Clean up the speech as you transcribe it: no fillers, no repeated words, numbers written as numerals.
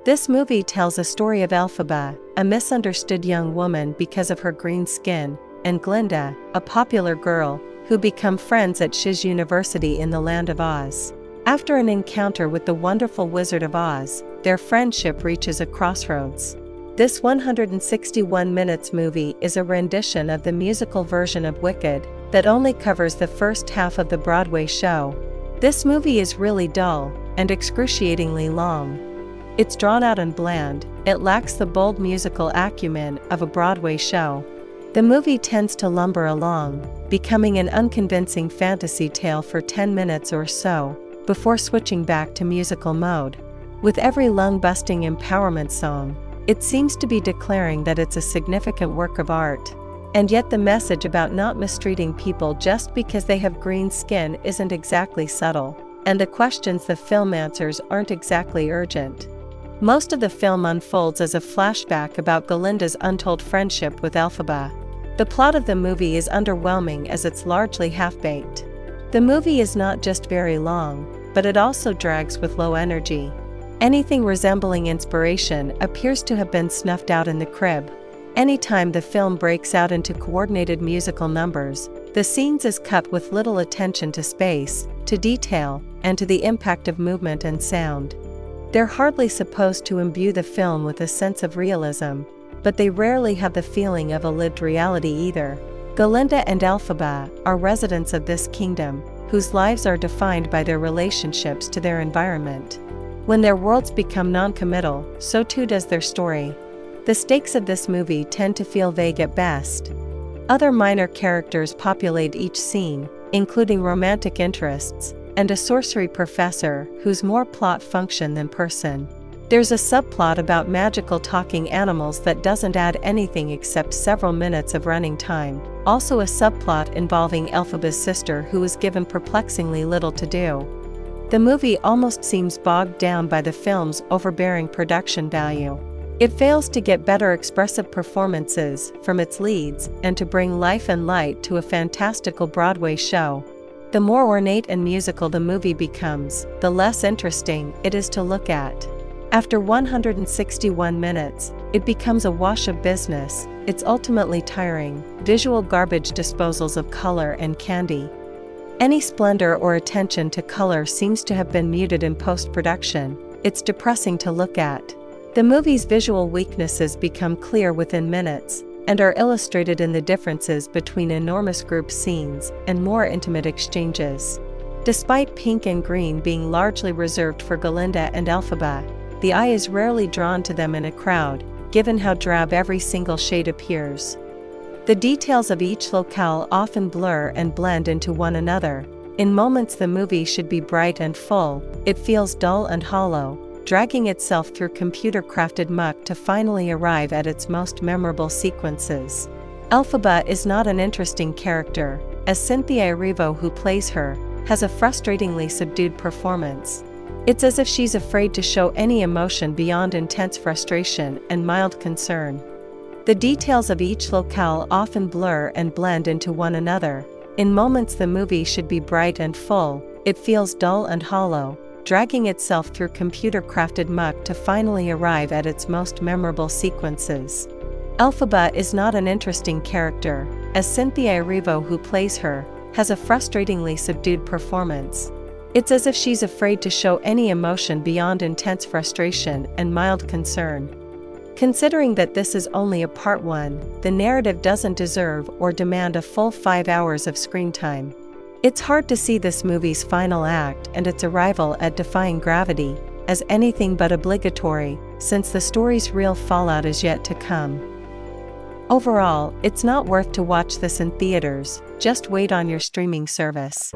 This movie tells a story of Elphaba, a misunderstood young woman because of her green skin, and Glinda, a popular girl, who become friends at Shiz University in the Land of Oz. After an encounter with the wonderful Wizard of Oz, their friendship reaches a crossroads. This 161 minutes movie is a rendition of the musical version of Wicked, that only covers the first half of the Broadway show. This movie is really dull, and excruciatingly long. It's drawn out and bland, it lacks the bold musical acumen of a Broadway show. The movie tends to lumber along, becoming an unconvincing fantasy tale for 10 minutes or so, before switching back to musical mode. With every lung-busting empowerment song, it seems to be declaring that it's a significant work of art. And yet the message about not mistreating people just because they have green skin isn't exactly subtle, and the questions the film answers aren't exactly urgent. Most of the film unfolds as a flashback about Glinda's untold friendship with Elphaba. The plot of the movie is underwhelming as it's largely half-baked. The movie is not just very long, but it also drags with low energy. Anything resembling inspiration appears to have been snuffed out in the crib. Anytime the film breaks out into coordinated musical numbers, the scenes is cut with little attention to space, to detail, and to the impact of movement and sound. They're hardly supposed to imbue the film with a sense of realism, but they rarely have the feeling of a lived reality either. Glinda and Elphaba are residents of this kingdom, whose lives are defined by their relationships to their environment. When their worlds become non-committal, so too does their story. The stakes of this movie tend to feel vague at best. Other minor characters populate each scene, including romantic interests, and a sorcery professor who's more plot function than person. There's a subplot about magical talking animals that doesn't add anything except several minutes of running time, also a subplot involving Elphaba's sister who is given perplexingly little to do. The movie almost seems bogged down by the film's overbearing production value. It fails to get better expressive performances from its leads and to bring life and light to a fantastical Broadway show. The more ornate and musical the movie becomes, the less interesting it is to look at. After 161 minutes, it becomes a wash of business. It's ultimately tiring, visual garbage disposals of color and candy. Any splendor or attention to color seems to have been muted in post-production. It's depressing to look at. The movie's visual weaknesses become clear within minutes, and are illustrated in the differences between enormous group scenes and more intimate exchanges. Despite pink and green being largely reserved for Glinda and Elphaba, the eye is rarely drawn to them in a crowd, given how drab every single shade appears. The details of each locale often blur and blend into one another. In moments the movie should be bright and full, it feels dull and hollow, dragging itself through computer-crafted muck to finally arrive at its most memorable sequences. Elphaba is not an interesting character, as Cynthia Erivo, who plays her, has a frustratingly subdued performance. It's as if she's afraid to show any emotion beyond intense frustration and mild concern. The details of each locale often blur and blend into one another. In moments the movie should be bright and full, it feels dull and hollow, dragging itself through computer-crafted muck to finally arrive at its most memorable sequences. Elphaba is not an interesting character, as Cynthia Erivo, who plays her, has a frustratingly subdued performance. It's as if she's afraid to show any emotion beyond intense frustration and mild concern. Considering that this is only a part 1, the narrative doesn't deserve or demand a full 5 hours of screen time. It's hard to see this movie's final act and its arrival at defying gravity as anything but obligatory, since the story's real fallout is yet to come. Overall, it's not worth to watch this in theaters, just wait on your streaming service.